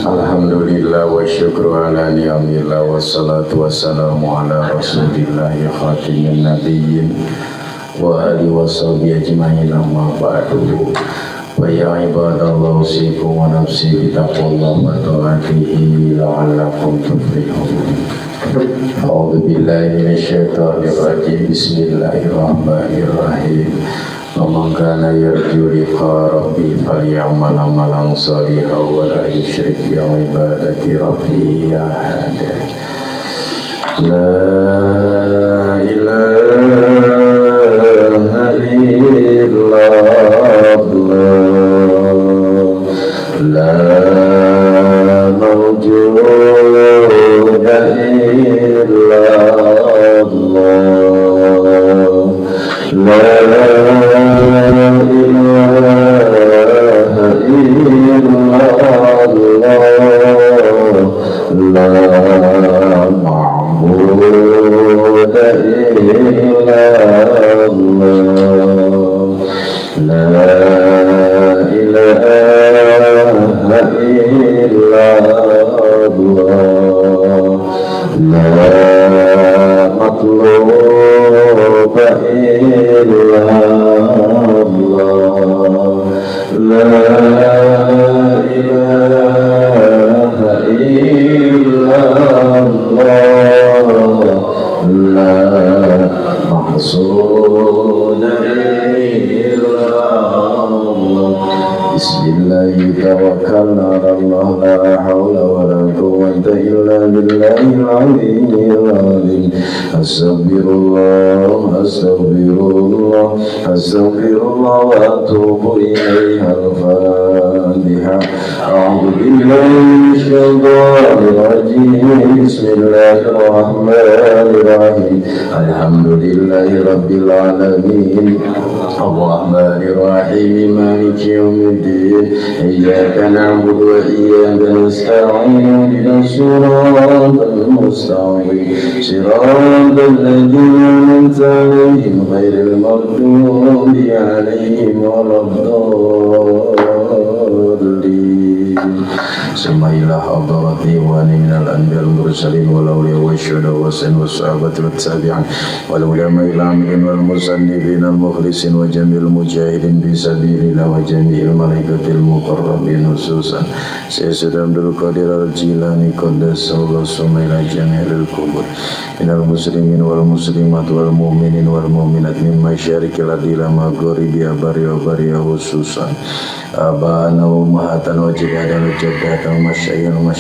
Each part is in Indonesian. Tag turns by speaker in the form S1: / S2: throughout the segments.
S1: Alhamdulillah wa syukru ala ni'amillah wa salatu wa salamu ala rasulillah ya khatimin nabiyyin wa alihi wa sahbihi ajma'in amma ba'du wa ya ibadallah usikum wa nafsi bitaqwallah wa ta'atihi la'allakum tuflihun. A'udzu billahi minasyaitonir rajim. Bismillahirrahmanirrahim. ومن كان يرجو لقاء ربه فليعمل عملا صالحا ولا يشرك بعبادة ربه أحدا. لا إله إلا الله لا موجود إلا الله لا أستغفر الله وأتوب إليه. الفاتحة. أعوذ بالله من الشيطان الرجيم. بسم الله الرحمن الرحيم. الحمد لله رب العالمين الرحمن الرحيم مالك يوم الدين إياك نعبد وإياك نستعين اهدنا الصراط المستقيم صراط الذين أنعمت عليهم غير المغضوب عليهم ولا الضالين. Semailah hadarati wa minal anbiya'i wal mursalin wal awliya wasyuhada wassahabati wat tabi'in wal ulama'i al-amilin wal musannifin al mukhlisin wa jami'il mujahidin fi sabilillah wa jami'il malaikatil muqarrabin khususan Sayyid Abdul Qadir al-Jilani qaddasallahu sumaila jami'il qubur minal muslimin wal muslimat wal mu'minin wal mu'minat min masyarikil ardi ila magharibi abari wa bariya khususan abana ummahatan wa jadatan wa jaddatan wa masyayyun wa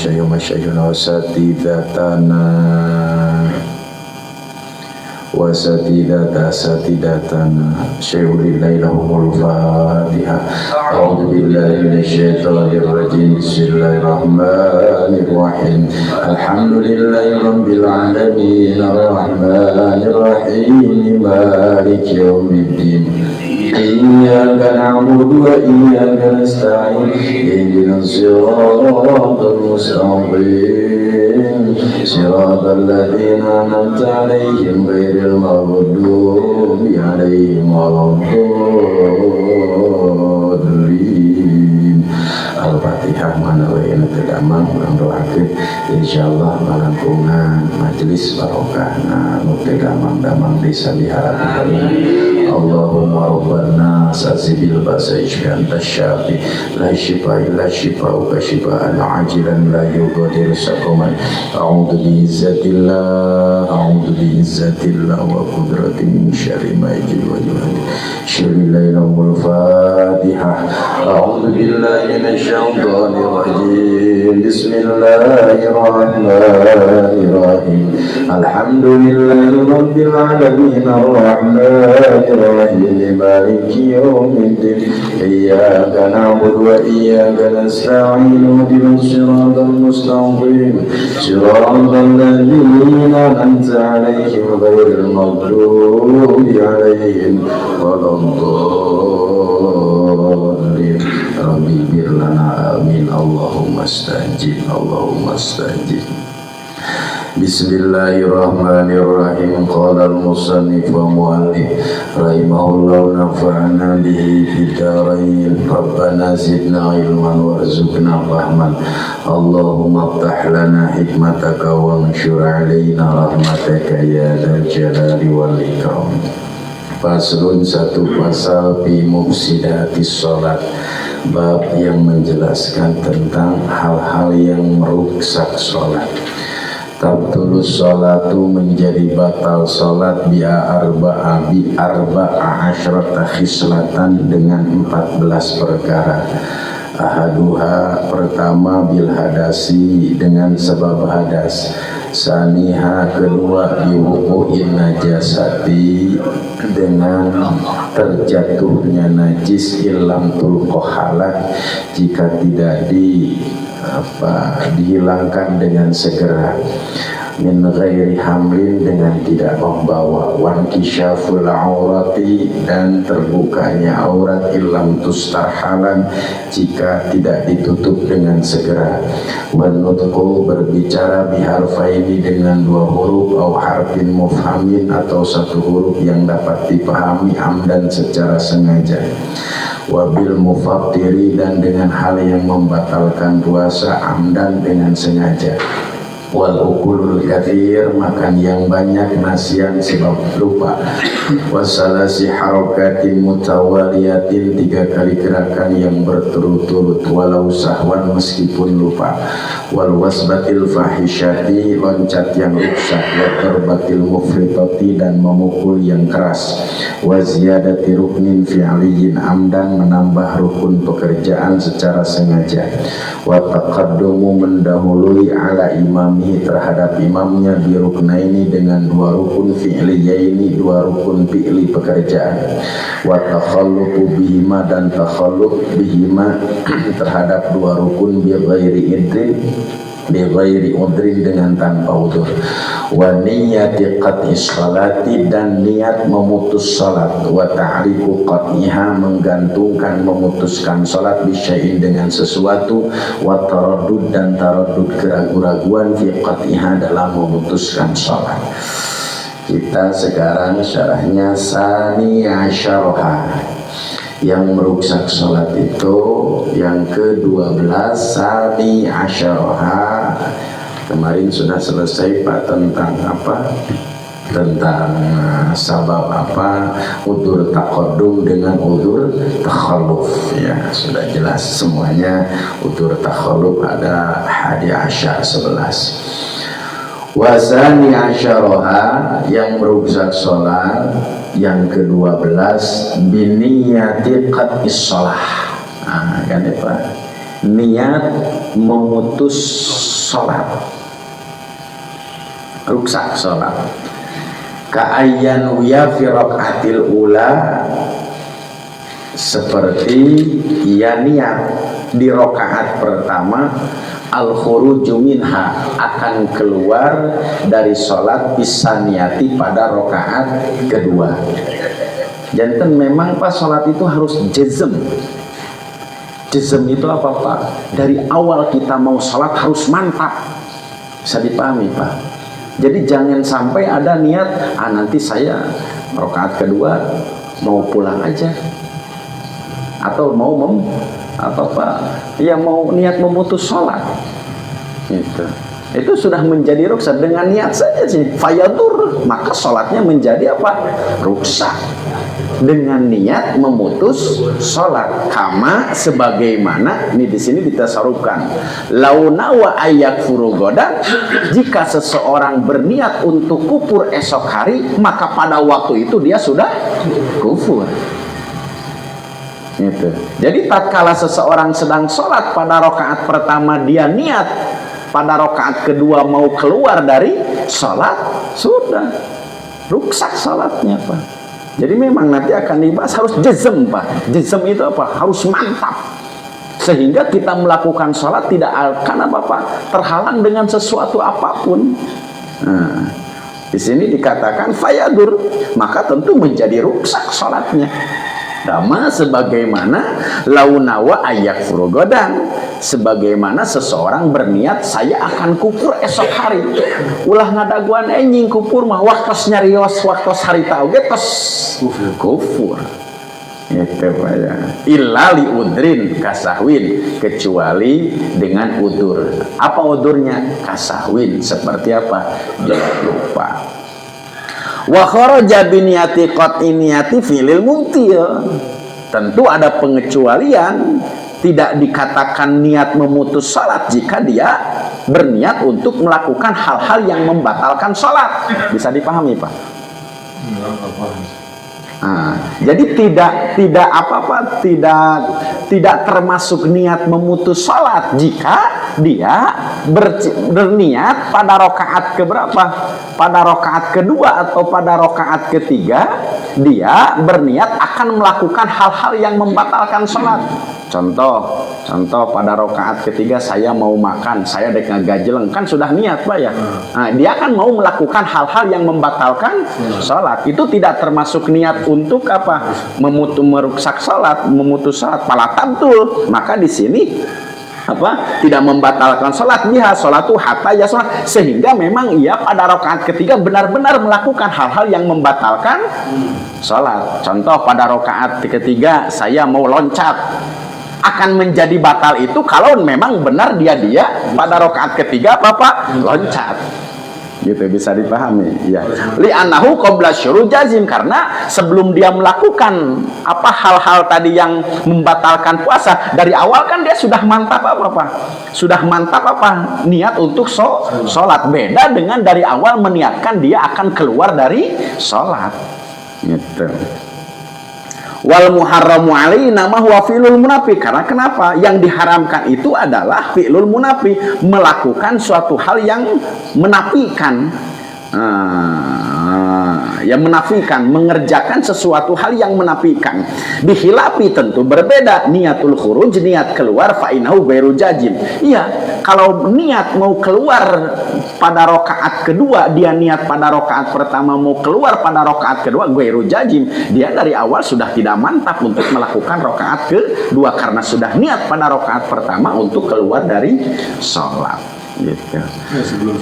S1: satidatana syai'ulillahi lahumul fatiha. A'udhu billahi minasyaitonir rajim. Bismillahirrahmanirrahim. Alhamdulillahi rabbil alamin arrahmanir rahim maliki yaumiddin iyyaka na'budu wa iyyaka nasta'in ihdinas siratal mustaqim siratal ladzina an'amta 'alaihim ghairil maghdubi 'alaihim waladdallin. Al-Fatihah. Mana wayana tedamang urang doakeun insyaallah langkungan majelis barokah nu tedamang damang desa diharap Allahumma rabbana sasibil basa ishkan tasyafi la shifa illa shifa'uka shifa'an ajilan la yughadiru saqaman. A'udzu bi'izzatillah wa qudratin min syarri ma yajid wa yuhadi syarri lailul fatihah. A'udzu billahi minasyaitonir rajim. Bismillahirrahmanirrahim. Alhamdulillahi rabbil alamin arrahmanir rahim maliki yaumiddin iyyaka na'budu wa iyyaka nasta'in ihdinas siratal mustaqim siratal ladzina an'amta 'alaihim ghairil maghdubi 'alaihim waladdallin. Rabbi birlana amin. Allahumma stajib Bismillahirrahmanirrahim. Qala al-musannif wa mu'allif rahimahullah nafa'ana bihi fid dharain. Rabbana zidna ilman warzuqna fahman. Allahumma iftah lana hikmataka wa anshur alaina rahmataka ya dzal jalali wal ikram. Faslun, satu pasal fi mufsidatis salat, bab yang menjelaskan tentang hal-hal yang merusak salat. Tabtulus sholatu, menjadi batal sholat arba'a asyrata khislatan, dengan 14 perkara. Ahaduha, pertama, bil hadasi, dengan sebab hadas. Saniha, kedua, biwuqu'in najasati, dengan terjatuhnya najis, ilam tulqohalat, jika tidak dihilangkan dengan segera. Min ghairi hamlin, dengan tidak membawa. Wankishaful aurati, dan terbukanya aurat, ilam tustarhalan, jika tidak ditutup dengan segera. Wanutku, berbicara, biharfaini, dengan 2 huruf, au harfin mufhamin, atau 1 huruf yang dapat dipahami, amdan, secara sengaja. Wabil mufattiri, dan dengan hal yang membatalkan puasa, amdan, dengan sengaja. Wal ukulul kathir, makan yang banyak, nasian, sebab lupa. Wasalasi harokatin mutawaliyatin, 3 kali gerakan yang berturut-turut, walau sahwan, meskipun lupa. Wal wasbatil fahisyati, loncat yang rusak. Wa terbatil mufritati, dan memukul yang keras. Wa ziyadati ruknin fi'aliyin amdan, menambah rukun pekerjaan secara sengaja. Wa taqaddumu, mendahului, ala imami, terhadap imamnya, biruknaini, dengan 2 rukun fi'liyaini, 2 rukun fi'li pekerjaan. Wa takhalluqu bihima, dan takhalluk bihima, terhadap 2 rukun, bighairi udrin, dengan tanpa udur. Wa niyati qat'is salati, dan niat memutus salat. Wa ta'liqu qat'iha, menggantungkan, memutuskan salat, bisyai'in, dengan sesuatu. Wa taraddud, dan taraddud, keraguan-raguan, fi qat'iha, dalam memutuskan salat. Kita sekarang syarahnya sani asyarha, yang merusak salat itu yang ke-12. Sani asyarha, kemarin sudah selesai Pak, tentang apa? Tentang sabab apa? Udur taqaddum dengan udur takhalluf, ya sudah jelas semuanya. Udur takhalluf ada 11. Wasani asyarha, yang merusak sholat yang ke-12, biniyati qat'is sholah. Kan ya Pak, niat memutus sholat, rusak sholat. Ka'ayyan wiya fi raq'atil ula, seperti ia niat di rakaat pertama, al-khuruju minha, akan keluar dari sholat, bisaniyati, pada rakaat kedua. Janten memang pas sholat itu harus jazm. Jazm itu apa Pak? Dari awal kita mau sholat harus mantap. Bisa dipahami Pak? Jadi jangan sampai ada niat, nanti saya rakaat kedua mau pulang aja, atau mau mau niat memutus sholat. Itu sudah menjadi rusak. Dengan niat saja sih fayadur, maka sholatnya menjadi apa? Rusak. Dengan niat memutus sholat, kama, sebagaimana ini di sini ditasarufkan. Launa wa ayak furugoda, jika seseorang berniat untuk kufur esok hari, maka pada waktu itu dia sudah kufur. Gitu. Jadi tatkala seseorang sedang sholat, pada rakaat pertama dia niat, pada rakaat kedua mau keluar dari sholat, sudah rusak sholatnya Pak. Jadi memang nanti akan dibahas, harus jazm Pak. Jazm itu apa? Harus mantap, sehingga kita melakukan sholat tidak akan terhalang dengan sesuatu apapun. Di sini dikatakan fayadur, maka tentu menjadi rusak sholatnya.
S2: Dama sebagaimana launawa ayak furogodan, sebagaimana seseorang berniat saya akan kupur esok hari. Ulah ngadaguan nying kupur mah waktos nyarios waktos harita oge tos kufur. Itu ya. Illa li udrin kasahwin, kecuali dengan udur. Apa udurnya? Kasahwin. Seperti apa? Dia lupa. Wa kharaja bi niyati qat'i niyati filil mumtil. Tentu ada pengecualian, tidak dikatakan niat memutus salat jika dia berniat untuk melakukan hal-hal yang membatalkan salat. Bisa dipahami, Pak? Jadi tidak termasuk niat memutus salat jika dia berniat pada rakaat keberapa? Pada rakaat kedua atau pada rakaat ketiga dia berniat akan melakukan hal-hal yang membatalkan salat. Contoh pada rakaat ketiga saya mau makan, saya dek ngagajeleng, kan sudah niat, Pak ya. Nah, dia kan mau melakukan hal-hal yang membatalkan salat. Itu tidak termasuk niat untuk apa? Merusak salat, memutus salat. Palatabtul. Maka di sini apa? Tidak membatalkan salat, biha salatu hatta ya salat, sehingga memang ia pada rakaat ketiga benar-benar melakukan hal-hal yang membatalkan salat. Contoh pada rakaat ketiga saya mau loncat, akan menjadi batal itu kalau memang benar dia pada rakaat ketiga apa loncat. Gitu, bisa dipahami ya. Li'annahu qabla syuru jazim, karena sebelum dia melakukan apa hal-hal tadi yang membatalkan puasa, dari awal kan dia sudah mantap sudah mantap niat untuk sholat. Beda dengan dari awal meniatkan dia akan keluar dari sholat gitu. Wal muharramu alaina ma huwa fi'lul munafiq, karena kenapa? Yang diharamkan itu adalah fi'lul munafiq, melakukan suatu hal yang menafikan, yang menafikan, mengerjakan sesuatu hal yang menafikan. Bihilapi, tentu berbeda, niatul khuruj, niat keluar, fa'inahu ghairu jazim. Iya, kalau niat mau keluar pada rakaat kedua, dia niat pada rakaat pertama mau keluar pada rakaat kedua, ghairu jazim. Dia dari awal sudah tidak mantap untuk melakukan rakaat kedua karena sudah niat pada rakaat pertama untuk keluar dari sholat. Gitu.
S3: Ya, sebelum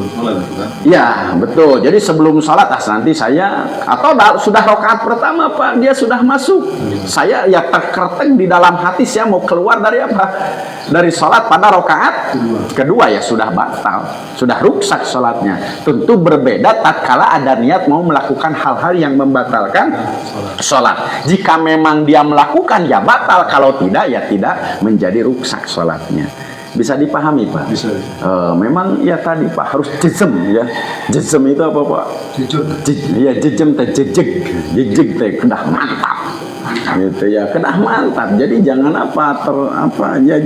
S3: sholat itu kan?
S2: Ya betul. Jadi sebelum sholat nanti saya atau sudah rakaat pertama Pak, dia sudah masuk. Saya ya terkerteng di dalam hati, saya mau keluar dari apa? Dari sholat pada rakaat kedua ya sudah batal, sudah rusak sholatnya. Tentu berbeda tatkala ada niat mau melakukan hal-hal yang membatalkan sholat. Jika memang dia melakukan ya batal, kalau tidak ya tidak menjadi rusak sholatnya. Bisa dipahami Pak?
S3: Bisa.
S2: Memang ya tadi Pak harus jezem ya. Jezem itu apa Pak? Iya jezem teh jejeg teh kedah mantap. Gitu ya, kedah mantap. Jadi jangan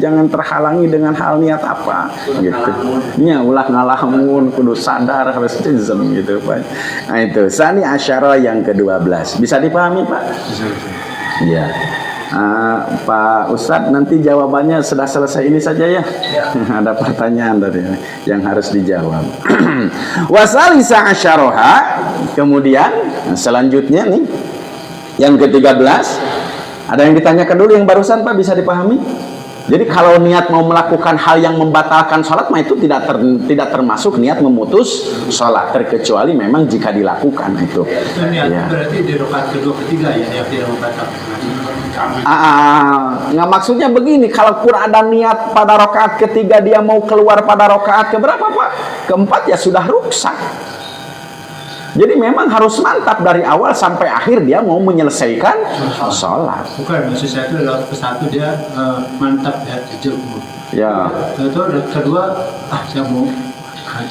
S2: jangan terhalangi dengan hal niat apa gitu. Nya ulah ngalamun kudu sadar harus jezem gitu Pak. Nah itu sani asyara yang ke-12. Bisa dipahami Pak?
S3: Bisa.
S2: Iya. Pak Ustadz, nanti jawabannya sudah selesai ini saja ya. Ada pertanyaan tadi yang harus dijawab. Wasalisa asyaroha. Kemudian selanjutnya nih yang ke-13. Ada yang ditanyakan dulu yang barusan Pak, bisa dipahami? Jadi kalau niat mau melakukan hal yang membatalkan sholat mah itu tidak termasuk niat memutus sholat, terkecuali memang jika dilakukan itu.
S4: Niat ya. Berarti di rakaat kedua ketiga ya yang tidak membatalkan.
S2: Nggak, maksudnya begini, kalau ada niat pada rakaat ketiga dia mau keluar pada rakaat keberapa Pak? Keempat ya sudah rusak. Jadi memang harus mantap dari awal sampai akhir dia mau menyelesaikan sholat.
S4: Bukan, maksud saya itu adalah satu dia mantap ya jejak.
S2: Ya.
S4: Itu kedua saya mau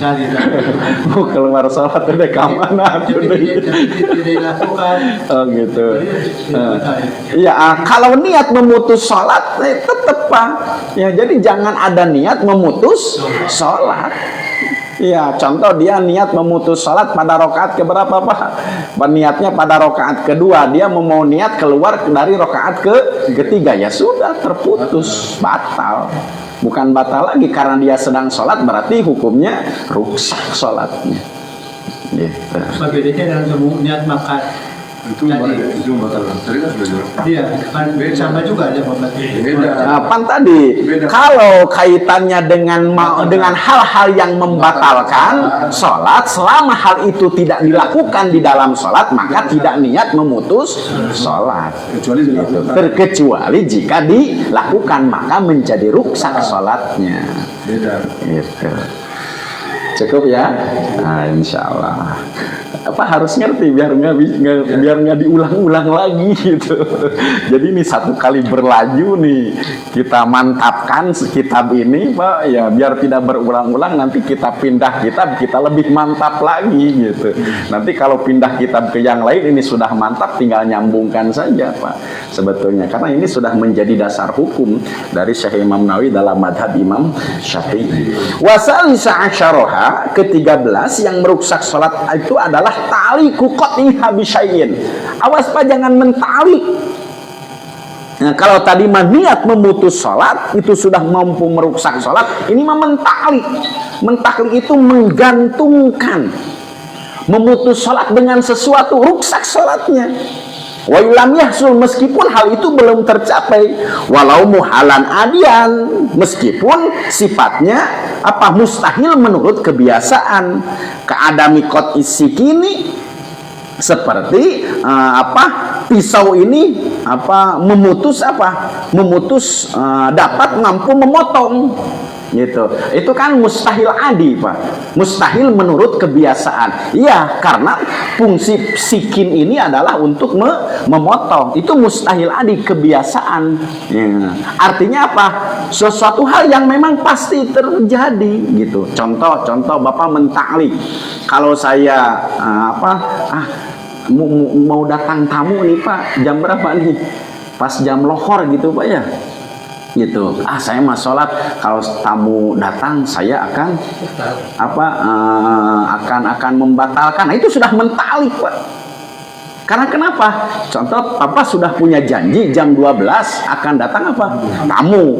S4: cari
S2: mau keluar sholat udah kemana?
S4: Tidak dilakukan.
S2: Oh gitu. Ya kalau niat memutus sholat tetap Pak. Ya jadi jangan ada niat memutus sholat. Iya, contoh dia niat memutus sholat pada rakaat keberapa Pak? Niatnya pada rakaat kedua, dia mau niat keluar dari rakaat ketiga, ya sudah terputus, batal. Bukan batal lagi karena dia sedang sholat, berarti hukumnya rusak sholatnya. Gitu.
S4: Bedanya dengan niat makan
S3: Itu membatalkan. Tadi kan sudah jelas.
S4: Iya, kan sama juga aja membatalkan.
S3: Beda.
S2: Nah, pan tadi
S3: Beda.
S2: kalau kaitannya dengan hal-hal yang membatalkan sholat, selama hal itu tidak dilakukan di dalam sholat, maka tidak niat memutus sholat.
S3: Kecuali dilakukan.
S2: Terkecuali jika dilakukan, maka menjadi rusak sholatnya.
S3: Beda.
S2: Gitu. Cukup ya? Nah, insya Allah. Apa harus ngerti biar nggak diulang-ulang lagi gitu. Jadi ini satu kali berlaju nih kita mantapkan kitab ini, Pak, ya biar tidak berulang-ulang. Nanti kita pindah kitab, kita lebih mantap lagi gitu. Nanti kalau pindah kitab ke yang lain, ini sudah mantap, tinggal nyambungkan saja, Pak, sebetulnya, karena ini sudah menjadi dasar hukum dari Syekh Imam Nawawi dalam madhab Imam Syafi'i. Wasalisa asyaraha, ke-13 yang merusak sholat itu adalah taliku qat'iha bisyai'in. Awas Pak, jangan mentalik. Nah, kalau tadi niat memutus sholat itu sudah mampu merusak sholat, ini mah mentalik. Mentalik itu menggantungkan, memutus sholat dengan sesuatu, rusak sholatnya. Wa lam yahsul, meskipun hal itu belum tercapai, walau muhalan adian, meskipun sifatnya apa, mustahil menurut kebiasaan. Keadami kot isi kini, seperti pisau ini memutus dapat mampu memotong gitu. Itu kan mustahil adi, Pak, mustahil menurut kebiasaan. Iya, karena fungsi sikin ini adalah untuk memotong. Itu mustahil adi, kebiasaan ya. Artinya apa? Sesuatu hal yang memang pasti terjadi gitu. Contoh Bapak mentaklik, kalau saya mau datang tamu nih Pak, jam berapa nih? Pas jam lohor gitu Pak ya, gitu. Saya mah sholat, kalau tamu datang saya akan akan membatalkan. Nah, itu sudah mentalik Pak. Karena kenapa? Contoh, Papa sudah punya janji jam 12 akan datang tamu.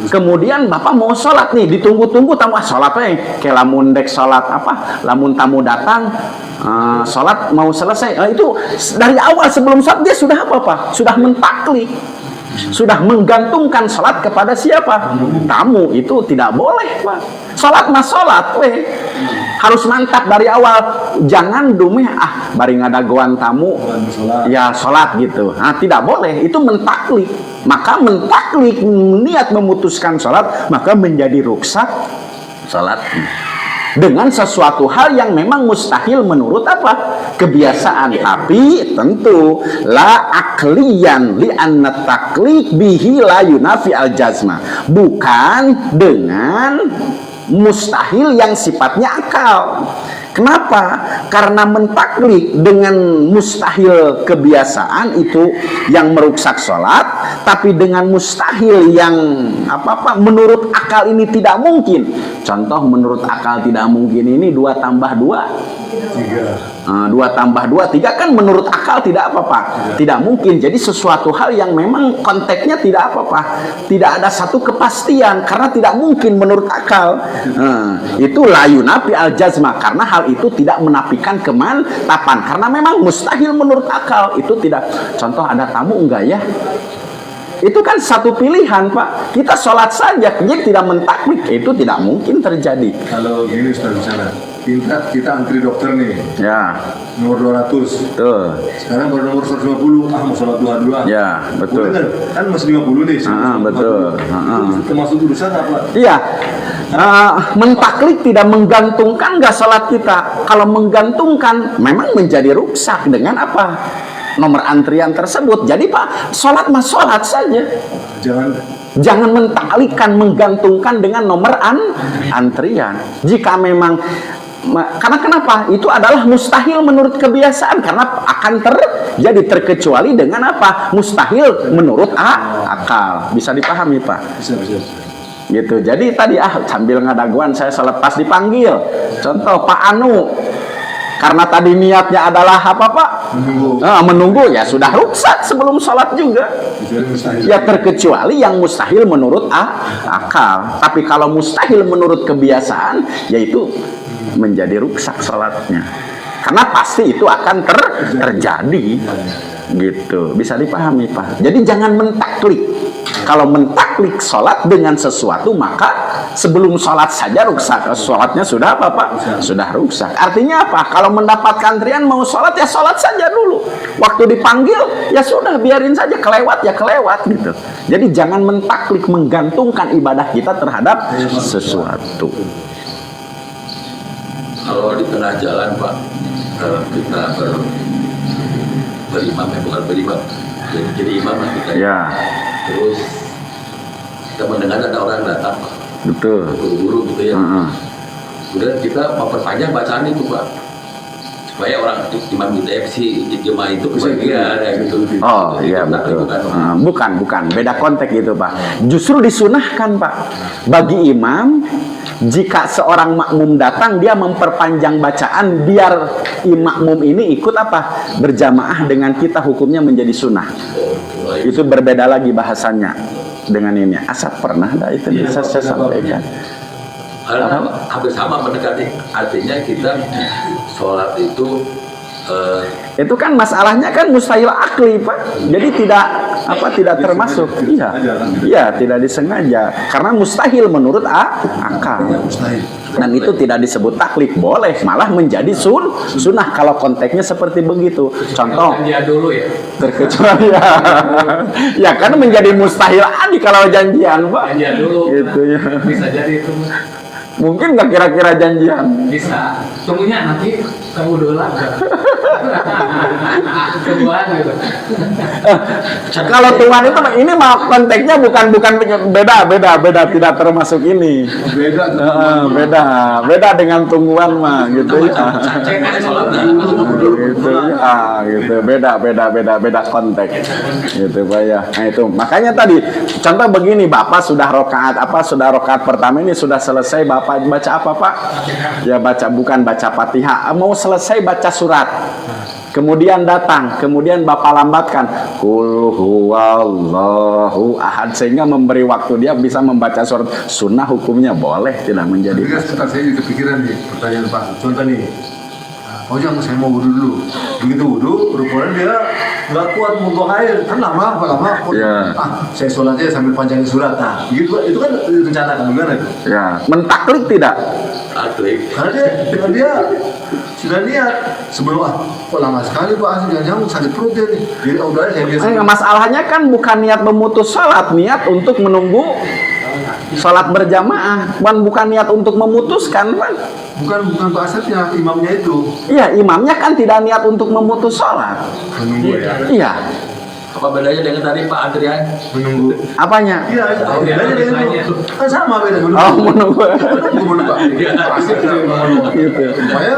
S2: Kemudian Bapak mau sholat nih, ditunggu-tunggu tamu, sholat kayak lamun dek sholat lamun tamu datang, sholat mau selesai. Itu dari awal sebelum sholat dia sudah sudah mentaklik, sudah menggantungkan sholat kepada siapa? Tamu. Itu tidak boleh Pak. Sholat mah sholat harus mantap dari awal. Jangan dumeh bari ngadagoan tamu ya sholat gitu. Nah, tidak boleh, itu mentaklik. Maka mentaklik, niat memutuskan sholat, maka menjadi rusak sholat dengan sesuatu hal yang memang mustahil menurut kebiasaan. Tapi tentu la akliyan li anna taklid bihi la yunafi al jazma, bukan dengan mustahil yang sifatnya akal. Kenapa? Karena mentaklik dengan mustahil kebiasaan itu yang merusak sholat, tapi dengan mustahil yang menurut akal ini tidak mungkin. Contoh, menurut akal tidak mungkin ini 2 tambah 2 3. 2 tambah 2 3 kan menurut akal tidak tidak mungkin. Jadi sesuatu hal yang memang konteksnya tidak tidak ada satu kepastian, karena tidak mungkin menurut akal. Itu la yunafi al jazma, karena hal itu tidak menafikan kemantapan, karena memang mustahil menurut akal. Itu tidak. Contoh, ada tamu enggak ya? Itu kan satu pilihan Pak. Kita sholat saja, jadi tidak mentaklik, itu tidak mungkin terjadi.
S3: Kalau gini Ustaz, misalnya kita antri dokter nih
S2: Ya,
S3: nomor 200
S2: betul.
S3: sekarang baru nomor 150, mau sholat duha duluan.
S2: Ya, betul.
S3: Boleh kan masih 50 nih.
S2: Betul.
S3: Itu termasuk urusan apa?
S2: Iya. Mentaklik tidak menggantungkan nggak sholat kita. Kalau menggantungkan, memang menjadi rusak dengan nomor antrian tersebut. Jadi Pak, sholat mah sholat saja. Jangan mentaklikkan, menggantungkan dengan nomor antrian. Jika memang, karena kenapa? Itu adalah mustahil menurut kebiasaan, karena akan terjadi, terkecuali dengan mustahil menurut akal. Bisa dipahami Pak?
S3: Bisa.
S2: Gitu. Jadi tadi sambil ngadaguan saya sholat, pas dipanggil, contoh Pak Anu, karena tadi niatnya adalah menunggu, ya sudah rusak sebelum sholat juga. Ya terkecuali yang mustahil menurut akal. Tapi kalau mustahil menurut kebiasaan, yaitu menjadi rusak sholatnya. karena pasti itu akan terjadi gitu. Bisa dipahami Pak? Jadi jangan mentaklik. Kalau mentaklik sholat dengan sesuatu, maka sebelum sholat saja rusak, sholatnya sudah apa Pak? Sudah rusak. Artinya apa? Kalau mendapatkan antrian mau sholat ya sholat saja dulu. Waktu dipanggil ya sudah, biarin saja, kelewat ya kelewat gitu. Jadi jangan mentaklik, menggantungkan ibadah kita terhadap sesuatu.
S5: Kalau di tengah jalan Pak, kita berimam, bukan berimam, jadi imam lah kita.
S2: Ya,
S5: Terus kita mendengar ada orang datang Pak,
S2: betul.
S5: buru-buru gitu ya. Kemudian kita memperpanjang bacaan itu Pak, supaya orang imam kita si jemaah itu kebagian ya gitu.
S2: Oh iya betul. Bukan, beda konteks gitu Pak. Justru disunahkan Pak bagi imam, jika seorang makmum datang, dia memperpanjang bacaan biar makmum ini ikut apa? Berjamaah dengan kita, hukumnya menjadi sunnah. Itu berbeda lagi bahasanya dengan ini. Asap pernah dah itu bisa saya sampaikan.
S5: Karena hampir sama mendekati, artinya kita sholat itu
S2: Itu kan masalahnya kan mustahil akli Pak. Jadi tidak termasuk. Iya, tidak disengaja. Karena mustahil menurut akal. Dan itu tidak disebut taklif, boleh, malah menjadi sunnah kalau konteksnya seperti begitu. Contoh,
S4: Janjian dulu ya.
S2: terkecuali ya kan menjadi mustahil adi kalau janjian Pak.
S4: Janjian dulu.
S2: Gitu ya.
S4: Bisa jadi itu.
S2: Mungkin nggak kira-kira janjian?
S4: Bisa. Tunggunya nanti kamu dulu lagi. Tungguan gitu.
S2: Kalau tuan itu ini mah konteksnya bukan beda tidak termasuk ini. Beda dengan tungguan mah gitu ya. Gitu ya, gitu beda konteks gitu Pak ya. Nah itu makanya tadi contoh begini, Bapak sudah rokaat pertama ini sudah selesai, Bapak baca apa Pak? Ya bukan baca Fatihah, mau selesai baca surat. Kemudian kemudian Bapak lambatkan Qul huwallahu ahad sehingga memberi waktu dia bisa membaca surat sunnah, hukumnya boleh, tidak menjadi.
S3: Tapi kan sebentar, saya juga kepikiran nih pertanyaan Pak. Contoh nih, oh jangan, saya mau wudhu dulu. Begitu wudhu, rupanya dia nggak kuat butuh air, kan lama.
S2: Ya.
S3: Saya sholatnya sambil panjangin surat. Nah, begitu itu kan rencana gimana itu?
S2: Ya, mentaklik tidak?
S3: Karena dia sudah niat sebelum kok lama sekali Pak, jangan sakit perut dia nih. Jadi udah saya biasa.
S2: Masalahnya kan bukan niat memutus sholat, niat untuk menunggu sholat berjamaah, bukan niat untuk memutuskan Pak.
S3: Bukan Pak Asepnya, imamnya itu.
S2: Iya, imamnya kan tidak niat untuk memutus sholat.
S3: Menunggu ya.
S2: Iya.
S5: apa bedanya dengan tadi Pak antrian?
S3: Menunggu.
S2: Apanya?
S3: Iya, bedanya dengan itu. Kan sama beda menunggu.
S2: Oh, menunggu.
S3: Menunggu Pak. Asep
S2: Gitu.
S3: Supaya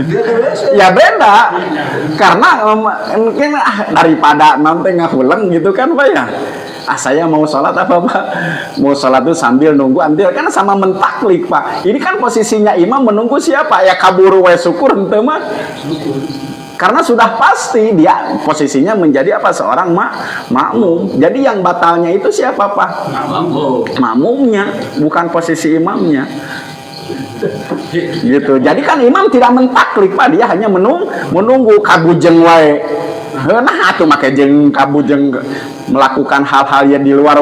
S3: dia kebiasa.
S2: Ya beda, karena mungkin daripada nanti ngahulang gitu kan Pak ya. Saya mau sholat apa Pak? Mau sholat itu sambil nunggu antil, kan sama mentaklik Pak. Ini kan posisinya imam menunggu siapa? Ya kaburu wa syukur ente mah. Karena sudah pasti dia posisinya menjadi apa? Seorang makmum. Jadi yang batalnya itu siapa Pak? Makmumnya, bukan posisi imamnya. Gitu. Jadi kan imam tidak mentaklik Pak, dia hanya menunggu kabujeng wae. Nah, atuh make jeung kabujeng melakukan hal-hal yang di luar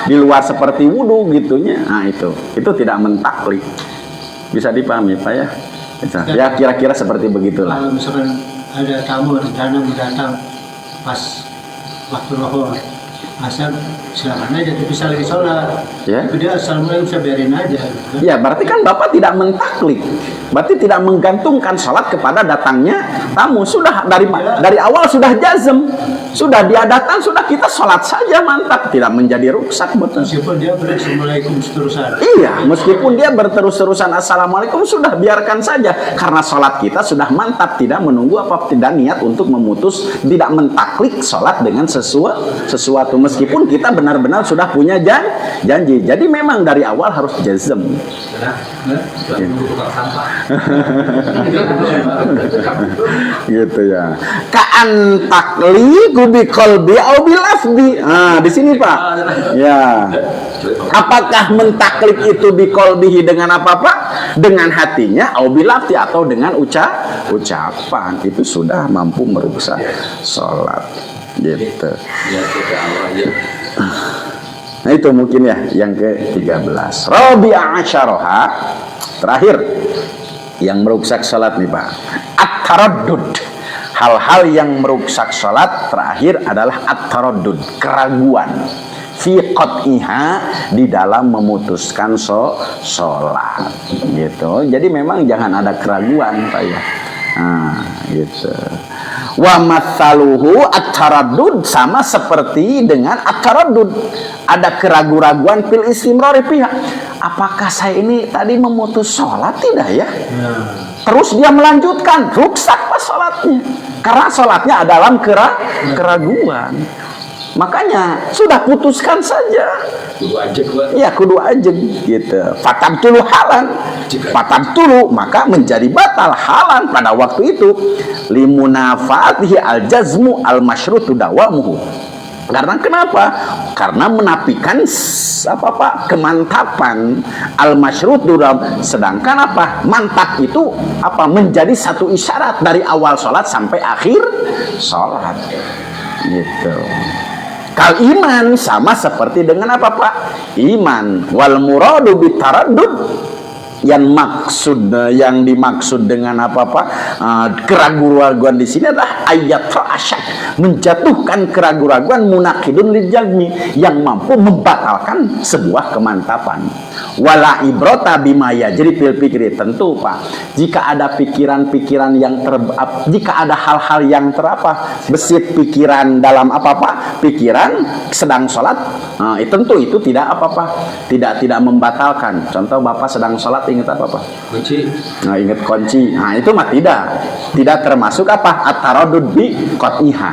S2: di luar seperti wudu gitunya. Nah, itu tidak mentaklik. Bisa dipahami Pak ya? Ya kira-kira seperti begitulah.
S4: Kalau misalkan ada tamu rencana mau datang pas waktu lohor, asal silakan aja, tapi bisa lagi sholat.
S2: Ya.
S4: Tapi dia assalamualaikum, saya biarin aja.
S2: Ya berarti kan Bapak tidak mentaklik, berarti tidak menggantungkan sholat kepada datangnya tamu. Sudah dari awal sudah jazm, sudah dia datang, sudah kita sholat saja, mantap, tidak menjadi rusak betul.
S4: Meskipun dia berassalamualaikum seterusan.
S2: Iya, meskipun dia berterus-terusan assalamualaikum, sudah biarkan saja, karena sholat kita sudah mantap, tidak menunggu tidak niat untuk memutus, tidak mentaklik sholat dengan sesuatu. meskipun kita benar-benar sudah punya janji. Jadi memang dari awal harus jazm. Gitu ya. Ka'an takli gubi kolbi au bil afdi. Nah, di sini Pak. Ya. Apakah mentaklid itu bi kolbihi dengan apa-apa? Dengan hatinya au bil afdi atau dengan ucapan. Itu sudah mampu merusak salat. Gitu. Nah itu mungkin ya yang ke-13. Rabi'a asyaraha, terakhir yang merusak salat nih Pak, at-taraddud. Hal-hal yang merusak salat terakhir adalah at-taraddud, keraguan fi qat'iha, di dalam memutuskan salat gitu. Jadi memang jangan ada keraguan Pak ya. Nah, gitu. Wa matsaluhu at-taraddud, sama seperti dengan at-taraddud, ada keraguan-raguan fil istimrari pihak. Apakah saya ini tadi memutus sholat tidak ya? Terus dia melanjutkan, rusak pas sholatnya. Karena sholatnya dalam keraguan. Makanya sudah putuskan saja.
S5: Kudu ajeg, Pak.
S2: Ya kudu ajeg gitu. Fatab tulu halan. Fatab tulu maka menjadi batal halan pada waktu itu. Limunafatihi al-jazmu al-masyrutu dawamuhu. Karena kenapa? Karena menafikan apa Pak? Kemantapan al-masyrutu, sedangkan apa? Mantap itu apa? Menjadi satu isyarat dari awal sholat sampai akhir sholat. Gitu. Kal iman, sama seperti dengan apa Pak? Iman. Wal muradu bitaraddud, yang dimaksud dengan apa Pak? Keraguan-raguan di sini adalah ayat asyak, menjatuhkan keraguan-raguan munakidun lil jazmi, yang mampu membatalkan sebuah kemantapan. Wala ibrota bima yajri fil fikri, tentu Pak, jika ada pikiran-pikiran yang jika ada hal-hal yang besit pikiran dalam apa Pak? Pikiran sedang sholat, tentu itu tidak tidak membatalkan. Contoh Bapak sedang sholat ingat apa Pak?
S5: Kunci.
S2: Nah, ingat kunci. Nah, itu mah tidak termasuk apa? At-taraddud bi qat'iha.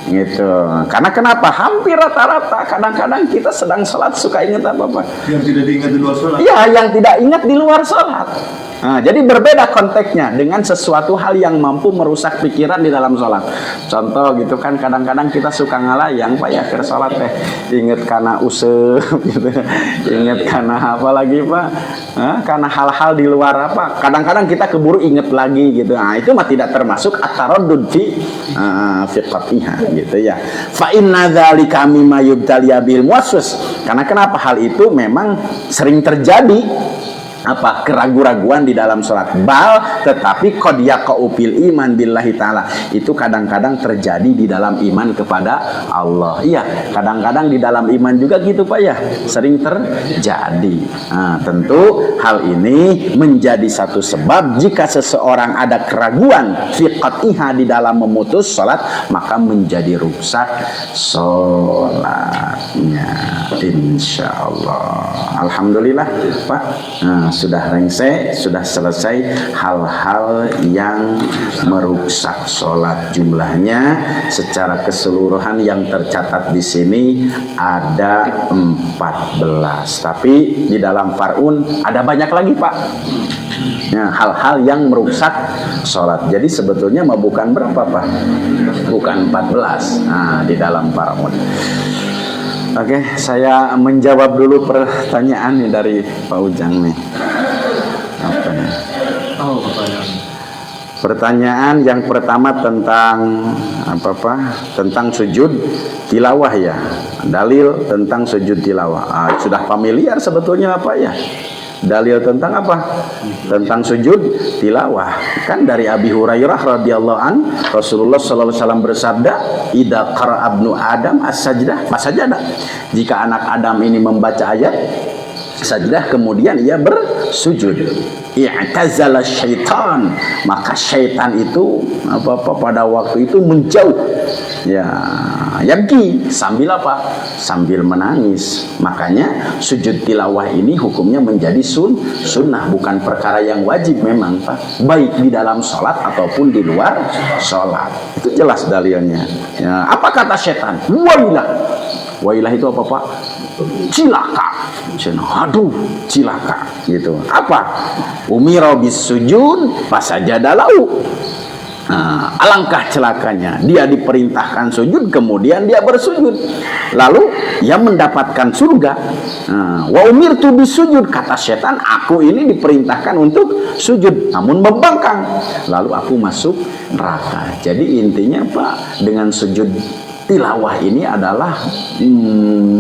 S2: Gitu. Karena kenapa? Hampir rata-rata kadang-kadang kita sedang sholat suka ingat apa Pak?
S3: Yang tidak diingat di luar sholat.
S2: Iya, yang tidak ingat di luar sholat. Nah, jadi berbeda konteksnya dengan sesuatu hal yang mampu merusak pikiran di dalam sholat. Contoh gitu kan, kadang-kadang kita suka ngalayang Pak ya ke sholat teh, ingat karena usep gitu, ingat karena apa lagi Pak? Karena hal-hal di luar apa? Kadang-kadang kita keburu ingat lagi gitu. Nah, itu mah tidak termasuk at-taraddud fi qat'iha gitu ya. Fa inna dzalika mimma yubtaliya bil muwaswas. Karena kenapa hal itu memang sering terjadi apa? Keraguan-raguan di dalam sholat. Tetapi qad yaqa'u fil iman billahi ta'ala, itu kadang-kadang terjadi di dalam iman kepada Allah. Iya, kadang-kadang di dalam iman juga gitu Pak ya, sering terjadi. Nah, tentu hal ini menjadi satu sebab jika seseorang ada keraguan fi qat'iha, di dalam memutus sholat, maka menjadi rusak sholatnya, insyaallah. Alhamdulillah Pak. Nah, sudah rengse, sudah selesai hal-hal yang merusak sholat. Jumlahnya secara keseluruhan yang tercatat di sini ada 14. Tapi di dalam Far'un ada banyak lagi Pak. Ya, hal-hal yang merusak sholat. Jadi sebetulnya mah bukan berapa Pak? Bukan 14. Nah, di dalam Far'un. Oke, saya menjawab dulu pertanyaan nih dari Pak Ujang nih. Apa nih?
S4: Oh, pertanyaan.
S2: Pertanyaan yang pertama tentang apa Pak? Tentang sujud tilawah ya. Dalil tentang sujud tilawah. Sudah familiar sebetulnya apa ya? Dalil tentang apa? Tentang sujud tilawah. Kan dari Abi Hurairah radhiyallahu an, Rasulullah sallallahu alaihi wasallam bersabda, "Idza qara'a ibnu Adam as-sajdah fasajada." Jika anak Adam ini membaca ayat, sajdah, kemudian ia bersujud. I'tazala syaitan, maka syaitan itu pada waktu itu menjauh. Ya, yabki, sambil apa? Sambil menangis. Makanya sujud tilawah ini hukumnya menjadi sunnah, bukan perkara yang wajib memang, Pak. Baik di dalam sholat ataupun di luar sholat. Itu jelas dalilnya. Ya, apa kata syaitan? Wailah. Wailah itu apa, Pak? Cilaka. Aduh, cilaka gitu. Apa? Umira bis sujud fasajadalahu. Nah, alangkah celakanya, dia diperintahkan sujud, kemudian dia bersujud, lalu ia mendapatkan surga. Wa umirtu bisujud, kata setan, aku ini diperintahkan untuk sujud, namun membangkang, lalu aku masuk neraka. Jadi intinya, Pak, dengan sujud tilawah ini adalah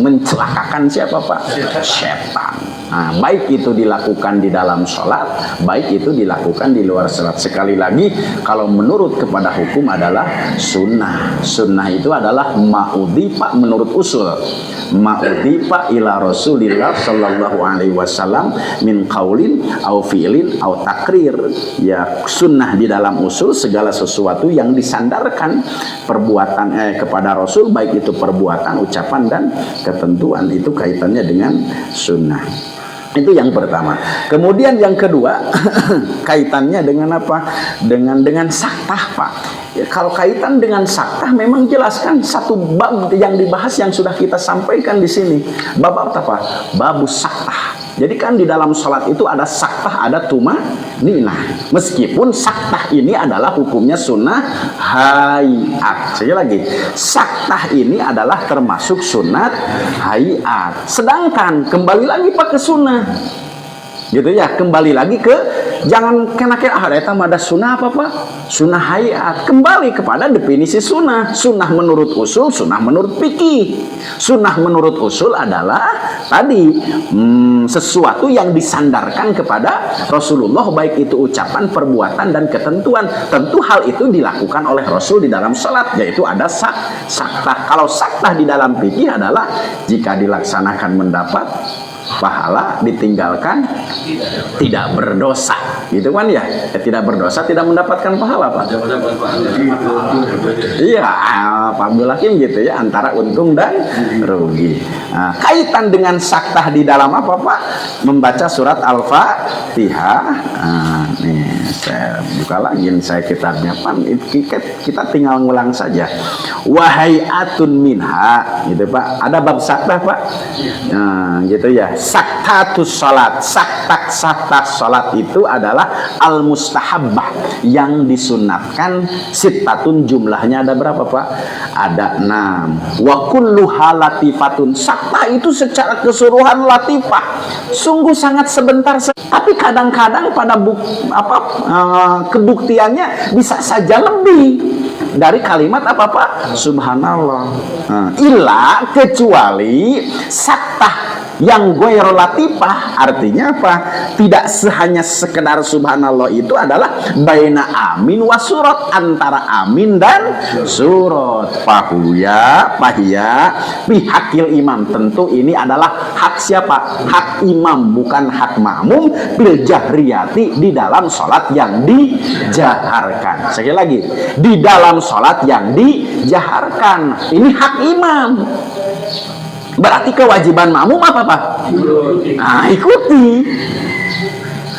S2: mencelakakan siapa, Pak? Setan. Nah, baik itu dilakukan di dalam sholat, baik itu dilakukan di luar sholat. Sekali lagi, kalau menurut kepada hukum adalah sunnah. Sunnah itu adalah ma'udhifa menurut usul. Ma'udhifa ila Rasulillah sallallahu alaihi wasallam min qaulin au fi'lin au takrir. Ya, sunnah di dalam usul segala sesuatu yang disandarkan perbuatan kepada Rasul, baik itu perbuatan, ucapan dan ketentuan, itu kaitannya dengan sunnah. Itu yang pertama. Kemudian yang kedua, kaitannya dengan apa? Dengan saktah, Pak. Ya, kalau kaitan dengan saktah memang jelaskan satu bab yang dibahas yang sudah kita sampaikan di sini. Bab apa? Babus saktah. Jadi kan di dalam sholat itu ada saktah, ada tumaninah. Meskipun saktah ini adalah hukumnya sunnah hayat. Sekali lagi, saktah ini adalah termasuk sunat hayat. Sedangkan kembali lagi pakai sunnah, gitu ya, kembali lagi ke, jangan kena-kena ada sunnah apa-apa, sunnah hayat. Kembali kepada definisi sunnah. Sunnah menurut usul, sunnah menurut fikih. Sunnah menurut usul adalah tadi sesuatu yang disandarkan kepada Rasulullah, baik itu ucapan, perbuatan, dan ketentuan. Tentu hal itu dilakukan oleh Rasul di dalam salat, yaitu ada saktah. Kalau saktah di dalam fikih adalah jika dilaksanakan mendapat pahala, ditinggalkan tidak berdosa, gitu kan ya? Tidak berdosa tidak mendapatkan pahala, Pak. Iya, Pak Abdul Hakim gitu ya, antara untung dan rugi. Nah, kaitan dengan saktah di dalam apa, Pak? Membaca surat Al-Fatihah. Nah, nih saya buka lagi, saya kitabnya, Pak. Kita tinggal ngulang saja. Wahaiatun minha, gitu, Pak. Ada bab saktah, Pak. Nah, gitu ya. Saktatus salat, saktah salat itu adalah al-mustahabbah, yang disunatkan. Sittatun, jumlahnya ada berapa, Pak? Ada 6. Wa kulluha latifatun, saktah itu secara keseluruhan latifah, sungguh sangat sebentar. Tapi kadang-kadang pada kebuktiannya bisa saja lebih dari kalimat apa, Pak? Subhanallah. Illa, kecuali saktah yang ghairu latifah, artinya apa? Tidak hanya sekedar subhanallah, itu adalah baina amin wa surat, antara amin dan surat. Pahuya bihakil imam, tentu ini adalah hak siapa? Hak imam, bukan hak makmum. Bil jahriyati, di dalam sholat yang dijaharkan. Sekali lagi, di dalam sholat yang dijaharkan, ini hak imam. Berarti kewajiban makmum apa, Pak? Nah, ikuti.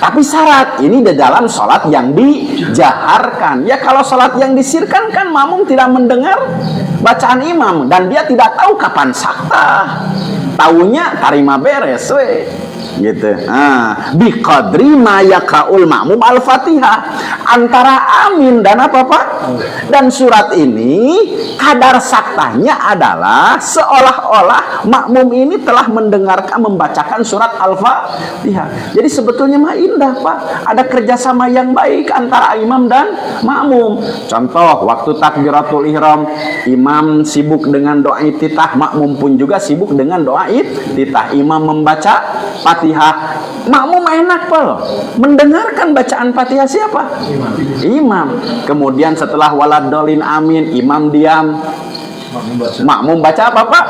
S2: Tapi syarat ini di dalam sholat yang dijaharkan. Ya, kalau sholat yang disirkan kan makmum tidak mendengar bacaan imam dan dia tidak tahu kapan saktah. Taunya tarima beres, gitu. Biqadri ma yaqaul ma'mum al-Fatihah, antara amin dan apa, Pak? Dan surat ini kadar saktahnya adalah seolah-olah makmum ini telah mendengarkan, membacakan surat Al-Fatihah. Jadi sebetulnya mah indah, Pak. Ada kerjasama yang baik antara imam dan makmum. Contoh, waktu takbiratul ihram, imam sibuk dengan doa iftitah, makmum pun juga sibuk dengan doa iftitah. Imam membaca Fatihah, makmum enak, Pak, loh, mendengarkan bacaan Fatihah siapa? Imam. Kemudian setelah waladolin amin, imam diam. Makmum baca apa Pak?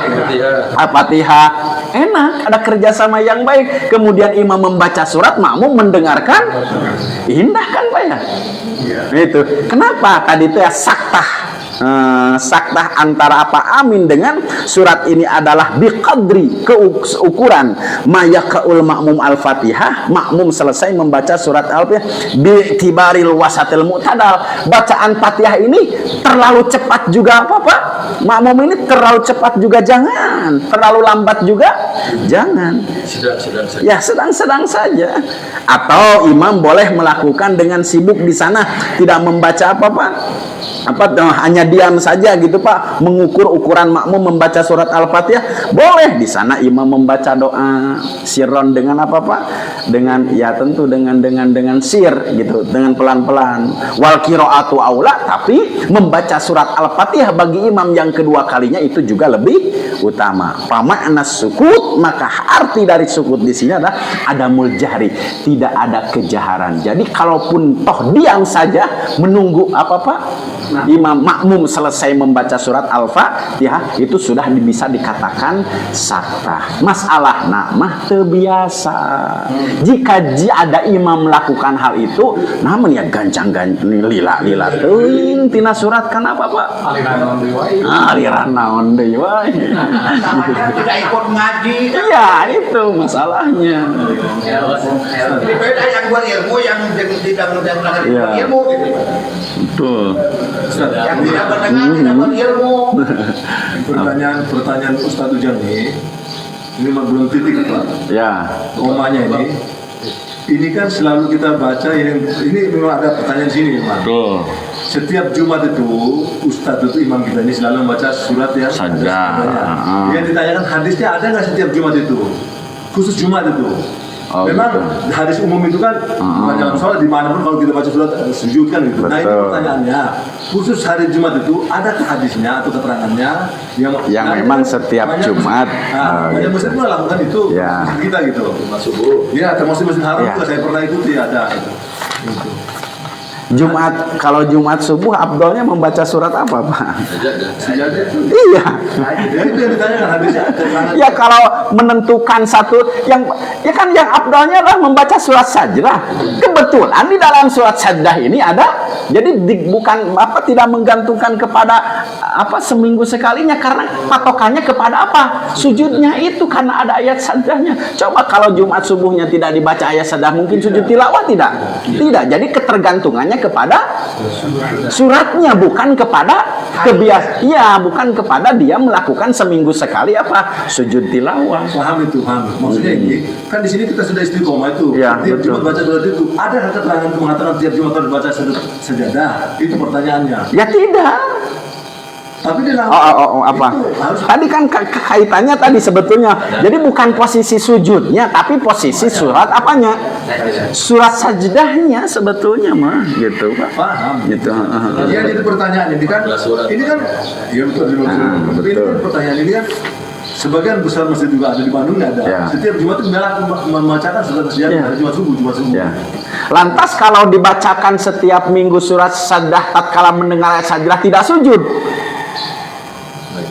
S2: Al-Fatihah. Enak, ada kerjasama yang baik. Kemudian imam membaca surat, makmum mendengarkan. Indah kan Pak ya? Itu. Kenapa? Tadi itu ya saktah. Saktah antara apa amin dengan surat ini adalah biqadri, keukuran mayaqaul makmum al-fatihah, makmum selesai membaca surat al-fatihah bi'tibaril wasatil mu'tadal. Bacaan fatihah ini terlalu cepat juga apa Pak? Makmum ini terlalu cepat juga jangan, terlalu lambat juga jangan.
S5: Sedang saja.
S2: Ya sedang-sedang saja. Atau imam boleh melakukan dengan sibuk di sana, tidak membaca apa Pak? Hanya diam saja gitu Pak, mengukur ukuran makmum membaca surat Al-Fatihah. Boleh di sana imam membaca doa sirron dengan apa Pak? Dengan ya tentu dengan sir gitu, dengan pelan-pelan. Wal qiraatu aula, tapi membaca surat Al-Fatihah bagi imam yang kedua kalinya itu juga lebih utama. Pamakna sukut, maka arti dari sukut di sini adalah adamul jahri, tidak ada kejaharan. Jadi kalaupun toh diam saja menunggu apa Pak? Imam makmum selesai membaca surat Al-Fatihah itu sudah bisa dikatakan saktah. Masalah mah terbiasa. Jika ada imam melakukan hal itu, namun ya gancang-gancang lila teuing tina surat kan apa Pak? Aliran naon deui wae.
S6: Tidak ikut ngaji.
S2: Iya, itu masalahnya.
S6: Jadi beda yang buat ilmu yang tidak mendengar ilmu gitu.
S2: Betul.
S6: Yang tidak mendengar tidak buat ilmu.
S3: Pertanyaan Ustaz Ujang ini belum titik Pak.
S2: Ya.
S3: Komanya ini kan selalu kita baca yang ini memang ada pertanyaan sini Pak.
S2: Betul.
S3: Setiap Jumat itu Ustadz itu imam kita ini selalu membaca surat yang
S2: Sajdah.
S3: Yang ditanyakan hadisnya ada nggak setiap Jumat itu? Khusus Jumat itu. Memang
S2: gitu.
S3: hadis umum itu kan banyak sholat di mana pun kalau kita baca surat sujud kan gitu. Nah ini pertanyaannya, khusus hari Jumat itu adakah hadisnya atau keterangannya
S2: yang memang setiap Jumat?
S3: Banyak muslim pun lakukan itu
S2: Ya.
S3: kita gitu.
S5: Subuh.
S3: Ya termasuk Masjid Haram
S2: Ya.
S3: juga saya pernah ikuti ada. Gitu.
S2: Jumat, kalau Jumat subuh abdolnya membaca surat apa Pak?
S3: Sejadah itu.
S2: Iya.
S3: Ya itu yang ditanyakan hadisnya.
S2: Ya kalau menentukan satu yang ya kan yang abdolnya adalah membaca surat sajdah. Kebetulan di dalam surat sajdah ini ada, jadi bukan apa tidak menggantungkan kepada apa seminggu sekalinya karena patokannya kepada apa? Sujudnya itu karena ada ayat sajdahnya. Coba kalau Jumat subuhnya tidak dibaca ayat sajdah mungkin sujud tilawah tidak? Tidak. Jadi ketergantungannya kepada suratnya bukan kepada iya bukan kepada dia melakukan seminggu sekali apa sujud tilawah.
S3: Paham itu, paham. Maksudnya ini kan di sini kita sudah istiqomah itu.
S2: Ya,
S3: tiap
S2: betul.
S3: Jumat baca surat itu. Ada keterangan itu mengatakan tiap Jumat harus baca sejadah. Itu pertanyaannya.
S2: Ya tidak.
S3: Tapi di dalam
S2: Apa?
S3: itu harus
S2: Tadi kan kaitannya tadi sebetulnya. Jadi bukan posisi sujudnya, tapi posisi surat apanya? Surat sajdahnya sebetulnya mah, gitu Pak.
S3: paham.
S2: Gitu.
S3: Ya jadi pertanyaan ini kan, ya betul. Tapi ini kan pertanyaan ini kan sebagian besar masjid juga ada di Bandung ada.
S2: Ya.
S3: Setiap Jumat itu membacakan surat sejadah
S2: Ya.
S3: hari Jumat subuh.
S2: Ya. Lantas kalau dibacakan setiap minggu surat sajdah tatkala mendengar ayat sajdah tidak sujud?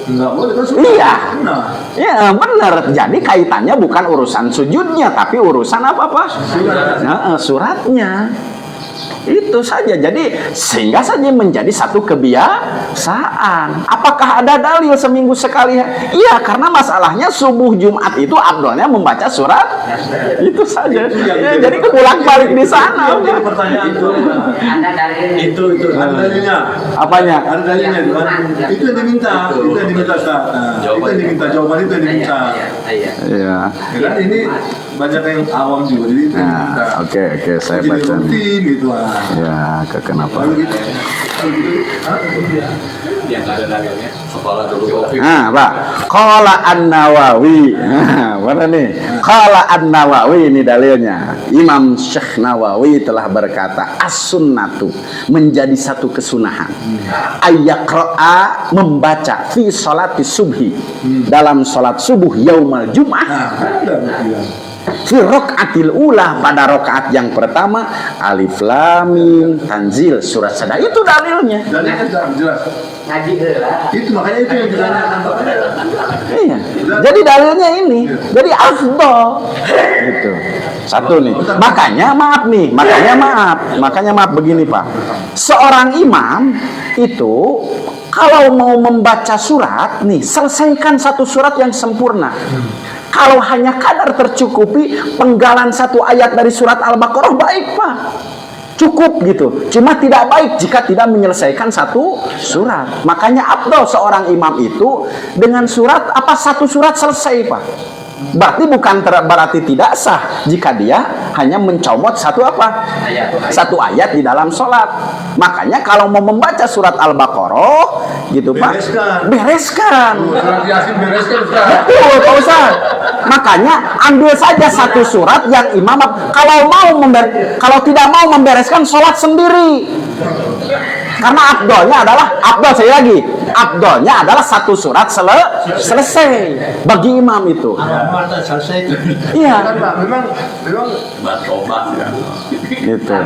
S3: Enggak boleh kan?
S2: Iya.
S3: Nah,
S2: Ya benar. Jadi kaitannya bukan urusan sujudnya, tapi urusan apa Pak? Suratnya. Itu saja. Jadi sehingga saja menjadi satu kebiasaan. Apakah ada dalil seminggu sekali? Iya, karena masalahnya subuh Jumat itu abdolnya membaca surat. Itu saja. Ya, jadi kebolak-balik di sana.
S3: jadi pertanyaan itu.
S6: Ada dari
S3: Itu ada dalilnya.
S2: Apanya?
S3: Ada dalilnya itu kan? Itu yang diminta, Ustaz. Nah, itu yang diminta, jawaban itu yang diminta.
S6: Iya.
S2: Iya.
S3: Ya kan ini banyak yang awam juga, jadi itu yang diminta.
S2: Nah, oke, saya
S3: Jadi
S2: baca.
S3: rutin gitu ah.
S2: Ya, kenapa?
S3: Kalau gitu,
S5: Yang nggak ada dalilnya. Kepala dulu.
S2: Nah, Pak. Qala An-Nawawi. Nah, mana nih? Qala An-Nawawi ini dalilnya. Imam Syekh Nawawi telah berkata, as-sunnatu menjadi satu kesunahan. Ayyaqra'a membaca fi sholati subhi dalam sholat subuh yaumal Jum'ah.
S3: nah, ada bilang.
S2: fi raqaatil ula, pada rakaat yang pertama, alif lam mim tanzil surat Sajdah. Itu dalilnya.
S3: Dalilnya jelas.
S6: Ngaji heula.
S3: Itu makanya itu yang kita
S2: Iya. Jadi dalilnya ini. Jadi afdol. Gitu. Satu nih. Makanya maaf begini, Pak. Seorang imam itu kalau mau membaca surat nih, selesaikan satu surat yang sempurna. Kalau hanya kadar tercukupi penggalan satu ayat dari surat Al-Baqarah, baik, Pak. Cukup gitu. Cuma tidak baik jika tidak menyelesaikan satu surat. Makanya afdal seorang imam itu dengan surat satu surat selesai, Pak. Berarti bukan berarti tidak sah jika dia hanya mencomot satu ayat di dalam sholat. Makanya kalau mau membaca surat Al-Baqarah gitu, Pak, bereskan.
S3: surat Yasin bereskan, Ustaz.
S2: Betul, Pak Ustaz. Makanya ambil saja satu surat yang imam kalau tidak mau membereskan sholat sendiri. Karena abdolnya adalah satu surat selesai bagi imam itu.
S4: Al-Fatihah selesai.
S2: Iya.
S3: Memang
S5: coba
S2: Gitu.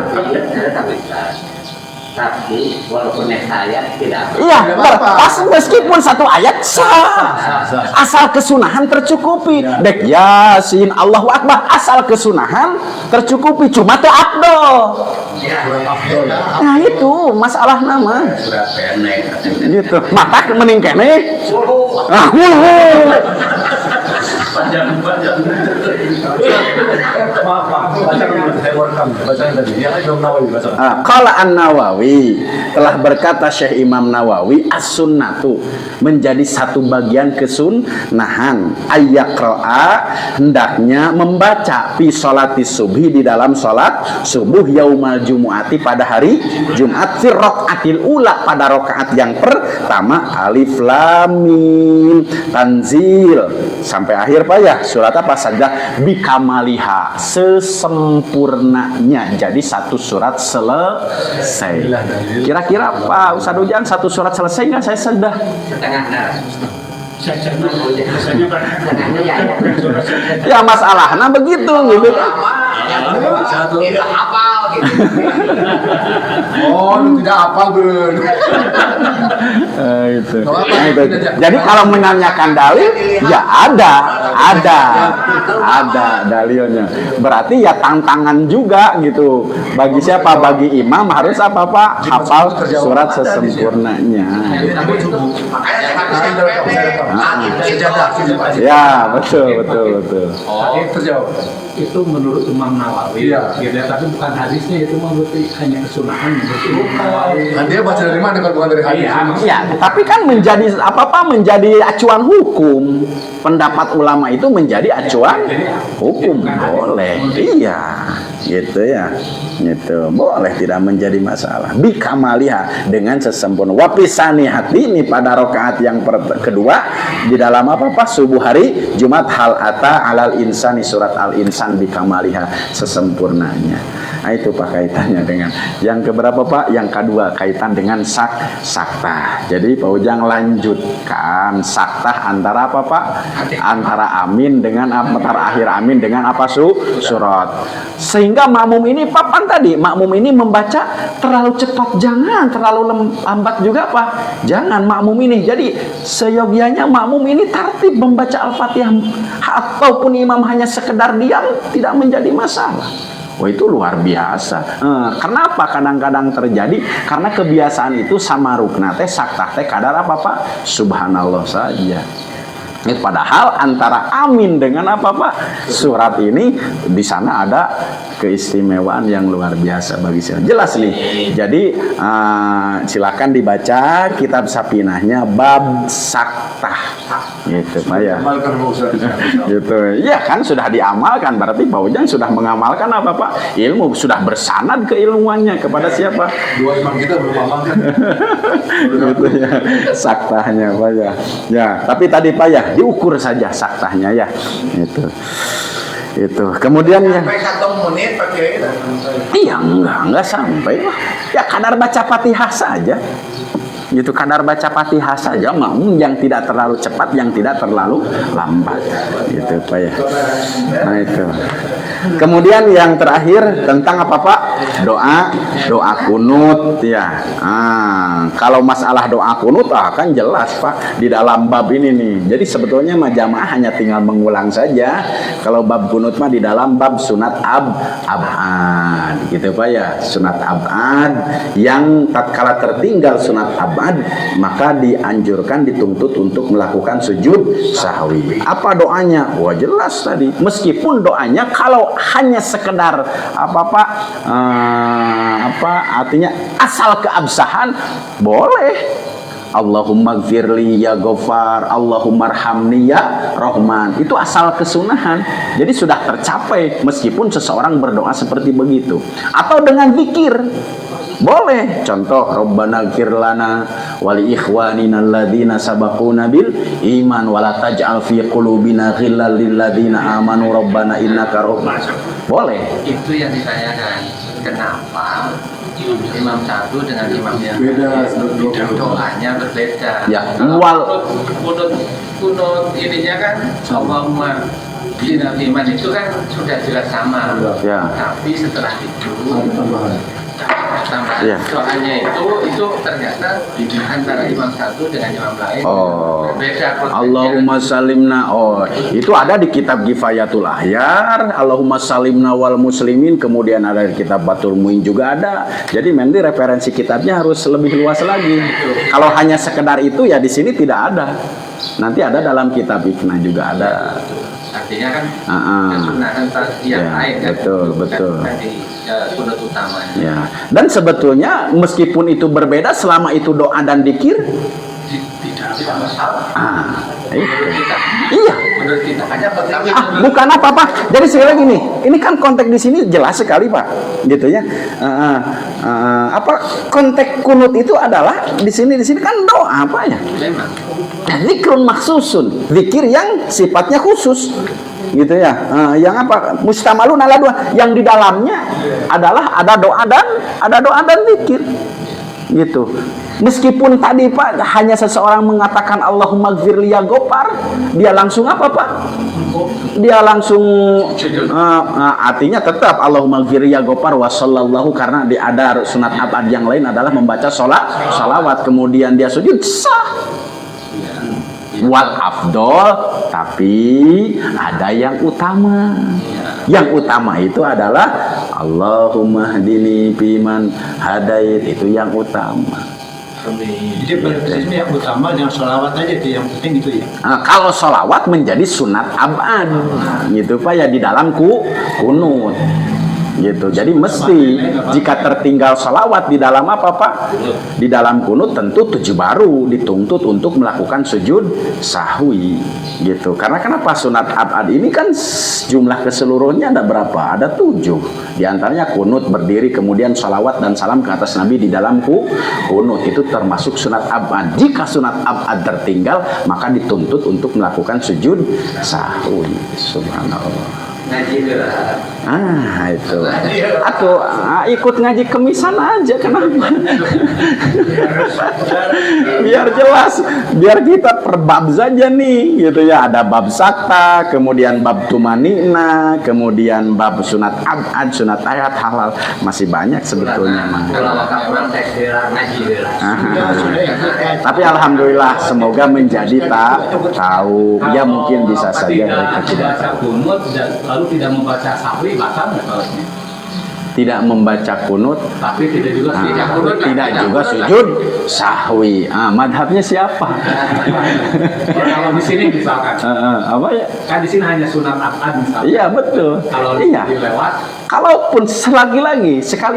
S6: Tapi walaupun saya tidak
S2: Iya, pas meskipun satu ayat sah. Asal kesunahan tercukupi. Dek Yasin, Allahu Akbar, asal kesunahan tercukupi, cuma teu afdol. Nah, itu masalah nama.
S5: surat pendek.
S2: Gitu. Mata mending keneh. Ah, Qala An-Nawawi, telah berkata Syekh Imam Nawawi, as-sunnatu, menjadi satu bagian kesunahan, ayyaqra'a, hendaknya membaca fi sholati subhi, di dalam sholat subuh, yaumal jumu'ati, pada hari Jumat, fi raqaatil ula, pada rakaat yang pertama, alif lam mim tanzil sampai akhir, Pak ya, surat apa saja, bikamaliha, sesempurnanya. Jadi satu surat selesai. Kira-kira Pak Ustaz Ujang satu surat selesai nggak? Saya sudah ya masalahnya begitu gitu.
S6: tidak hafal gitu.
S3: lu tidak hafal, Bun.
S2: Gitu. Jadi kalau menanyakan dalil, ya ada dalilnya. Berarti ya tantangan juga gitu. Bagi siapa? Bagi imam harus apa, Pak? Hafal surat sesempurnanya. Ya, betul.
S3: Terjawab.
S7: Itu menurut Imam Nawawi,
S3: Iya.
S7: ya, tapi bukan hadisnya, itu menurut hanya kesunahan menurut Imam Nawawi.
S3: Nah, dia baca dari mana kalau bukan dari hadis?
S2: Ya, tapi kan menjadi menjadi acuan hukum. Pendapat ulama itu menjadi acuan hukum, boleh. Iya, gitu ya. Gitu. Boleh, tidak menjadi masalah. Bikamaliha, dengan sesempurna. Wapisani hati ini pada rakaat yang kedua di dalam apa subuh hari Jumat, hal ata alal insani, surat al-insan, bikamaliha, sesempurnanya. Nah, itu Pak kaitannya dengan yang keberapa, Pak? Yang kedua, kaitan dengan saktah. Jadi Pak Ujang lanjutkan saktah antara apa, Pak? Antara amin dengan antara akhir amin dengan apa surat. Sehingga makmum ini papan tadi, makmum ini membaca terlalu cepat, jangan terlalu lambat juga, Pak. Jangan makmum ini. Jadi seyogianya makmum ini tertib membaca Al-Fatihah, ataupun imam hanya sekedar diam, tidak menjadi masalah. Oh, itu luar biasa. Kenapa kadang-kadang terjadi? Karena kebiasaan itu sama rukna teh saktah teh kadar apa, Pak? Subhanallah saja. Padahal antara amin dengan apa, Pak? Surat ini di sana ada keistimewaan yang luar biasa bagi saya. Jelas nih. Jadi silakan dibaca kitab Sapinahnya bab saktah. Gitu, Pak ya. Gitu. Ya kan sudah diamalkan, berarti Pak Ujang sudah mengamalkan apa, Pak? Ilmu sudah bersanad keilmuannya kepada siapa?
S3: Dua imam kita belum amalkan.
S2: Gitu ya. Saktahnya, Pak ya. Ya, tapi tadi Pak ya diukur saja saktahnya ya. Itu. Kemudian ya.
S6: Sampai 1 menit pakai itu.
S2: Iya, enggak sampai lah. Ya kadar baca Fatihah saja. Gitu, kadar baca Fatihah saja makmum yang tidak terlalu cepat, yang tidak terlalu lambat. Gitu Pak ya. Nah itu. Kemudian yang terakhir tentang apa Pak? Doa kunut ya. Kalau masalah doa kunut kan jelas Pak di dalam bab ini nih. Jadi sebetulnya jamaah hanya tinggal mengulang saja. Kalau bab kunut mah di dalam bab sunat ab'ad gitu Pak ya. Sunat ab'ad yang tatkala tertinggal sunat ab'ad maka dianjurkan, dituntut untuk melakukan sujud sahwi. Apa doanya? Wah jelas tadi. Meskipun doanya kalau hanya sekedar artinya asal keabsahan boleh. Allahumma gfirli ya Ghafar, Allahumma arhamni ya Rahman. Itu asal kesunahan. Jadi sudah tercapai meskipun seseorang berdoa seperti begitu. Atau dengan zikir boleh. Contoh, Rabbana gfir lana wa li ikhwanina alladzina sabaquna bil iman wa la taj'al fi qulubina ghillal lil ladzina amanu rabbana innaka ra'ufur. Boleh.
S8: Itu yang ditanyakan. Kenapa imam satu dengan imam yang
S3: Beda,
S8: doanya berbeda?
S2: Ya,
S8: Kalau kunut ininya kan Allahumma bina iman itu kan sudah jelas sama.
S2: Ya.
S8: Tapi setelah itu tambah
S2: Ya.
S8: doanya itu ternyata antara imam satu dengan imam lain berbeda.
S2: Allahumma salimna. Itu ada di kitab Kifayatul Ahyar. Allahumma salimna wal muslimin. Kemudian ada di kitab Batul Muin juga ada. Jadi nanti referensi kitabnya harus lebih luas lagi. Kalau hanya sekedar itu ya di sini tidak ada. Nanti ada dalam kitab Iqna juga ada.
S8: Artinya kan kesunahan yang
S2: Ya,
S8: lain kan.
S2: betul.
S8: Tadi kunut utamanya.
S2: Ya. Dan sebetulnya meskipun itu berbeda, selama itu doa dan dikir,
S8: Tidak masalah.
S2: itu.
S8: Menurut kita.
S2: Iya.
S8: Menurut kita hanya tapi
S2: Bukan apa-apa. Jadi sekali lagi nih, ini kan konteks di sini jelas sekali Pak, gitu ya. Konteks kunut itu adalah di sini kan doa apa ya?
S8: memang
S2: Zikrun maksusun, zikir yang sifatnya khusus, gitu ya. Yang apa? Mustamalun ala dua, yang di dalamnya adalah ada doa dan zikir, gitu. Meskipun tadi Pak hanya seseorang mengatakan Allahumma gfirli ya Ghafar, dia langsung apa Pak? Dia langsung artinya tetap Allahumma gfirli ya Ghafar wa sallallahu, karena ada sunat abad yang lain adalah membaca salawat kemudian dia sujud sah. Wal afdol, tapi ada yang utama. Yang utama itu adalah Allahumma hdini fiman hadait, itu yang utama.
S7: Jadi prinsipnya yang utama yang sholawat aja itu yang penting gitu ya.
S2: Kalau sholawat menjadi sunat abad, gitu Pak ya, di dalam kunut. Gitu. Jadi mesti jika tertinggal sholawat di dalam apa Pak? Di dalam kunut tentu 7 baru dituntut untuk melakukan sujud sahwi, gitu. Karena kenapa sunat abad ini kan jumlah keseluruhannya ada berapa? Ada 7. Di antaranya kunut berdiri, kemudian sholawat dan salam ke atas Nabi di dalam kunut, itu termasuk sunat abad. Jika sunat abad tertinggal maka dituntut untuk melakukan sujud sahwi. Subhanallah.
S8: ngaji gerak.
S2: Itu. Atau ikut ngaji kemisan aja, kenapa? Biar jelas, biar kita per bab saja nih, gitu ya. Ada bab sakta, kemudian bab tumanina, kemudian bab sunat abad, sunat ayat halal, masih banyak sebetulnya mah.
S8: Kalau orang teks gerak ngaji gerak.
S2: Tapi alhamdulillah semoga menjadi tahu. Ya mungkin bisa saja mereka tidak tahu.
S7: Lalu tidak membaca sahwi, batal nggak sholatnya?
S2: Tidak membaca kunut,
S7: Tapi tidak juga
S2: tidak juga sujud sahwi. Madhabnya siapa?
S7: Kalau di sini misalkan,
S2: Apa ya?
S7: kan di sini hanya sunat abad misalkan.
S2: Iya betul.
S7: Kalau
S2: Iya.
S7: dilewat,
S2: Kalaupun sekali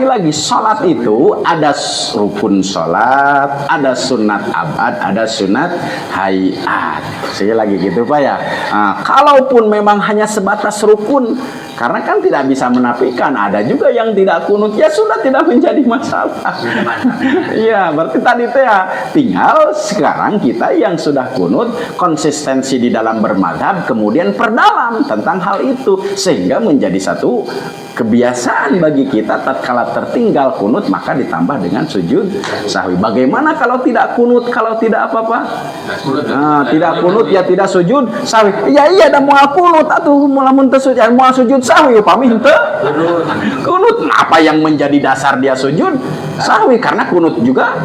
S2: lagi sholat itu ada rukun sholat, ada sunat abad, ada sunat hayat. Sekali lagi gitu Pak ya. Kalaupun memang hanya sebatas rukun, karena kan tidak bisa menafikan ada juga yang tidak kunut, ya sudah tidak menjadi masalah. Iya, berarti tadi ya tinggal sekarang kita yang sudah kunut konsistensi di dalam bermadhab, kemudian perdalam tentang hal itu sehingga menjadi satu kebiasaan bagi kita tatkala tertinggal kunut maka ditambah dengan sujud sahwi. Bagaimana kalau tidak kunut, kalau tidak apa-apa? Tidak kunut ya tidak sujud sahwi. Iya dah moal kunut atuh lamun teu sujud, moal sujud sahwi upami henteu kunut. Apa yang menjadi dasar dia sujud sahwi? Karena kunut juga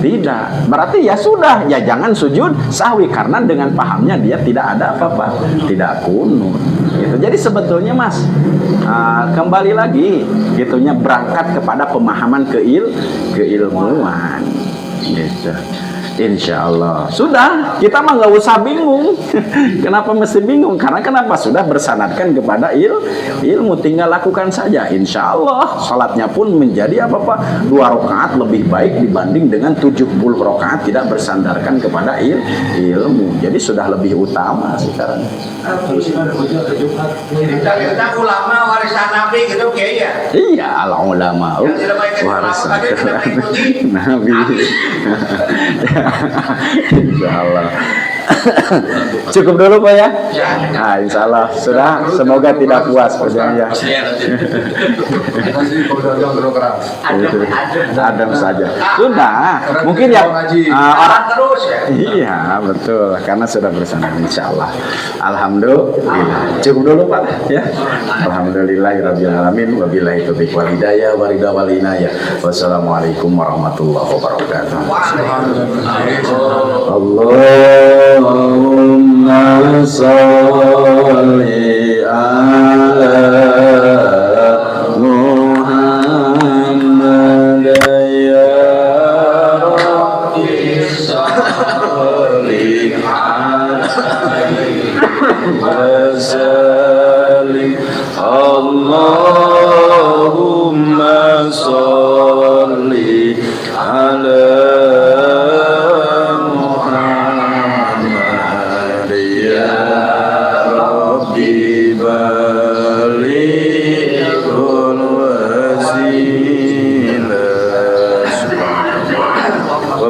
S2: tidak. Berarti ya sudah, ya jangan sujud sahwi karena dengan pahamnya dia tidak ada apa-apa, tidak kunut. Gitu. Jadi sebetulnya Mas, kembali lagi gitunya berangkat kepada pemahaman keilmuan gitu. Insya Allah sudah, kita mah nggak usah bingung. Kenapa mesti bingung? Karena kenapa? Sudah bersanadkan kepada ilmu, tinggal lakukan saja. Insya Allah salatnya pun menjadi apa-apa 2 rakaat lebih baik dibanding dengan 70 rakaat tidak bersandarkan kepada ilmu. Jadi sudah lebih utama sekarang.
S6: Kita ulama warisan Nabi gitu kayaknya.
S2: Iya, al ulama warisan Nabi. Insya Allah. Cukup dulu Pak ya. Nah, insya Allah sudah. Semoga tidak puas kerjanya. Adem saja. Sudah. Mungkin ya orang
S6: terus ya.
S2: Iya betul. Karena sudah bersama insya Allah. Alhamdulillah. Cukup dulu Pak ya. Alhamdulillahirabbil alamin. Wabillahi taufiq wal hidayah warida wal inayah. Wassalamualaikum warahmatullahi wabarakatuh. Allahumma sholli ala Muhammad ya Rabbi sholli alaihi wa sallim. Allahumma sholli ala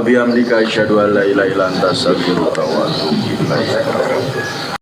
S2: bihamdika asyhadu an la ilaha illa anta astaghfiruka wa atubu ilaik.